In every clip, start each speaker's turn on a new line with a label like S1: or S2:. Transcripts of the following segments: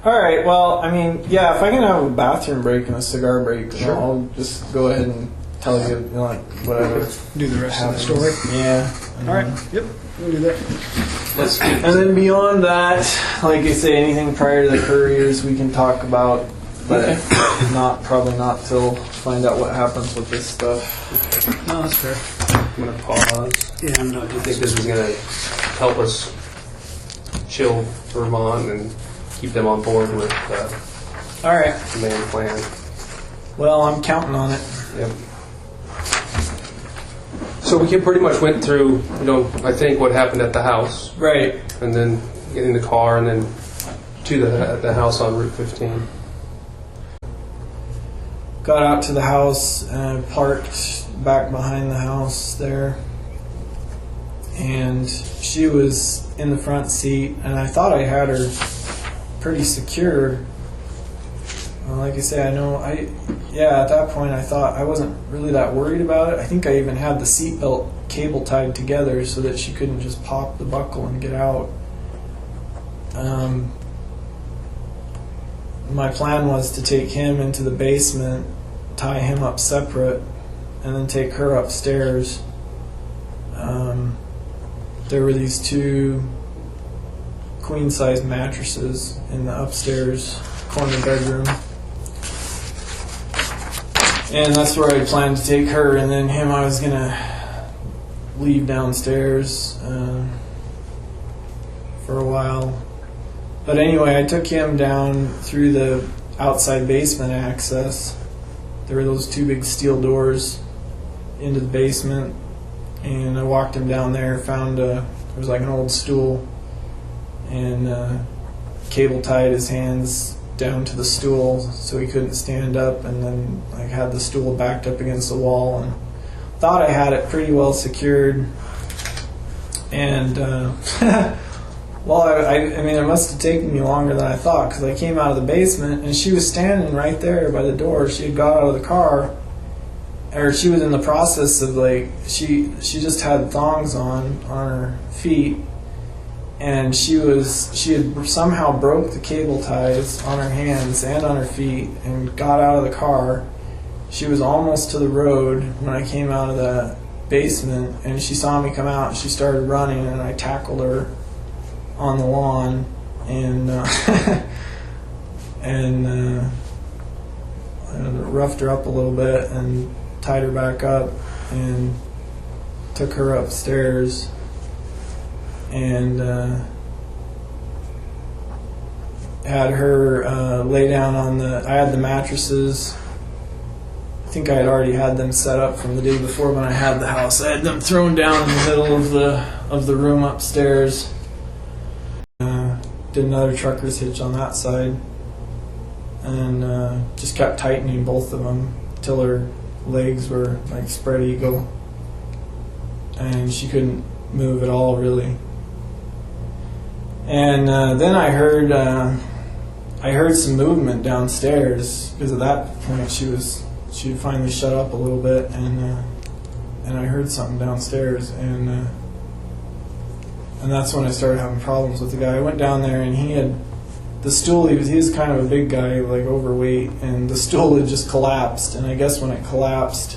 S1: All right. Well, I mean, yeah. If I can have a bathroom break and a cigar break,
S2: Sure.
S1: I'll just go ahead and tell you, like, whatever.
S2: Do the rest
S1: happens.
S2: of the story.
S1: Yeah.
S2: All right. Yep. We'll do that.
S1: And then beyond that, like I say, anything prior to the Curriers we can talk about, but probably not till find out what happens with this stuff.
S2: No, that's fair.
S3: I'm going to pause.
S2: Yeah, I'm not
S3: I think this is going to help us chill Vermont and keep them on board with
S1: All right.
S3: the main plan.
S1: Well, I'm counting on it.
S3: Yep. So we pretty much went through, I think what happened at the house,
S1: Right.
S3: and then getting the car, and then to the house on Route 15.
S1: Got out to the house, parked back behind the house there, and she was in the front seat, and I thought I had her pretty secured. Like I say, at that point I thought I wasn't really that worried about it. I think I even had the seatbelt cable tied together so that she couldn't just pop the buckle and get out. My plan was to take him into the basement, tie him up separate, and then take her upstairs. There were these 2 queen-size mattresses in the upstairs corner bedroom. And that's where I planned to take her, and then him I was going to leave downstairs for a while. But anyway, I took him down through the outside basement access. There were those 2 big steel doors into the basement, and I walked him down there, found there was like an old stool, and cable tied his hands down to the stool so he couldn't stand up, and then I had the stool backed up against the wall, and thought I had it pretty well secured. And well, I mean, it must have taken me longer than I thought, because I came out of the basement and she was standing right there by the door. She had got out of the car, or she was in the process of, like, she just had thongs on her feet, and she had somehow broke the cable ties on her hands and on her feet and got out of the car. She was almost to the road when I came out of the basement, and she saw me come out and she started running, and I tackled her on the lawn and roughed her up a little bit and tied her back up and took her upstairs. And had her lay down on I had the mattresses. I think I had already had them set up from the day before when I had the house. I had them thrown down in the middle of the room upstairs. Did another trucker's hitch on that side, and just kept tightening both of them till her legs were like spread eagle, and she couldn't move at all, really. And then I heard some movement downstairs, because at that point she had finally shut up a little bit, and I heard something downstairs, and that's when I started having problems with the guy. I went down there, and he had the stool. He was kind of a big guy, like overweight, and the stool had just collapsed. And I guess when it collapsed,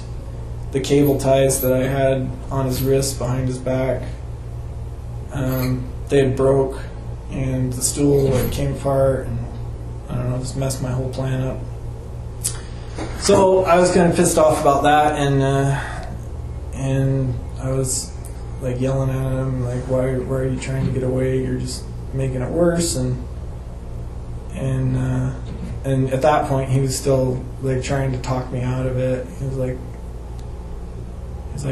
S1: the cable ties that I had on his wrist behind his back, they had broke, and the stool came apart, and I don't know, just messed my whole plan up. So I was kind of pissed off about that, and I was like yelling at him, like, why are you trying to get away? You're just making it worse. And at that point he was still like trying to talk me out of it. He was like,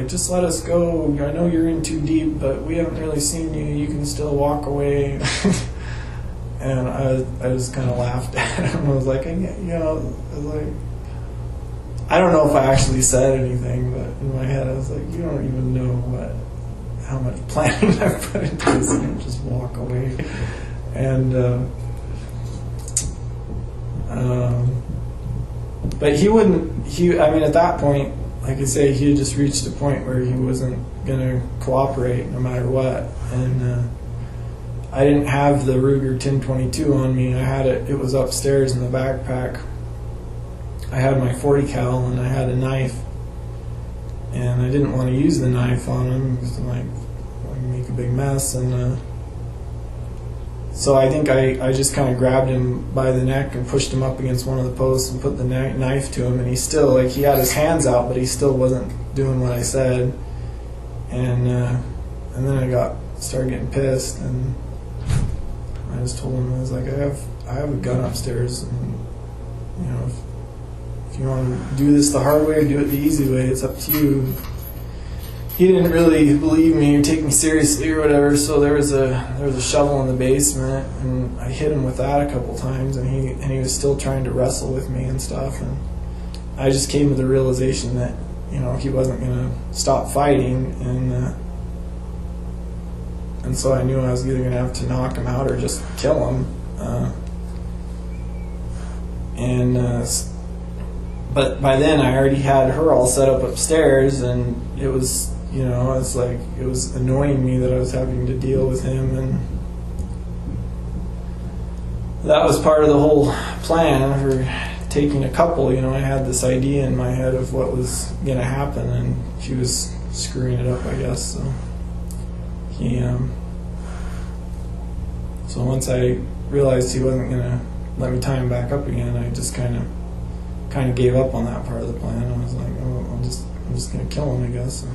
S1: just let us go. I know you're in too deep, but we haven't really seen you. You can still walk away. And I just kind of laughed at him. I was like, I don't know if I actually said anything, but in my head I was like, you don't even know how much planning I put into this, and just walk away. And but he wouldn't. I mean, at that point, like I say, he had just reached a point where he wasn't going to cooperate no matter what. And I didn't have the Ruger 1022 on me. I had it. It was upstairs in the backpack. I had my 40 cal and I had a knife, and I didn't want to use the knife on him because I'm like, I make a big mess. And so I think I just kind of grabbed him by the neck and pushed him up against one of the posts and put the knife to him, and he still, like, he had his hands out, but he still wasn't doing what I said. And then I started getting pissed, and I just told him, I was like, I have a gun upstairs, and you know, if you want to do this the hard way or do it the easy way, it's up to you. He didn't really believe me or take me seriously or whatever, so there was a shovel in the basement, and I hit him with that a couple times, and he was still trying to wrestle with me and stuff, and I just came to the realization that, you know, he wasn't going to stop fighting, and so I knew I was either going to have to knock him out or just kill him. But by then I already had her all set up upstairs, and it was, you know, it's like, it was annoying me that I was having to deal with him, and that was part of the whole plan for taking a couple. You know, I had this idea in my head of what was going to happen, and she was screwing it up, I guess. So so once I realized he wasn't going to let me tie him back up again, I just kind of gave up on that part of the plan. I was like, oh, I'm just going to kill him, I guess. So.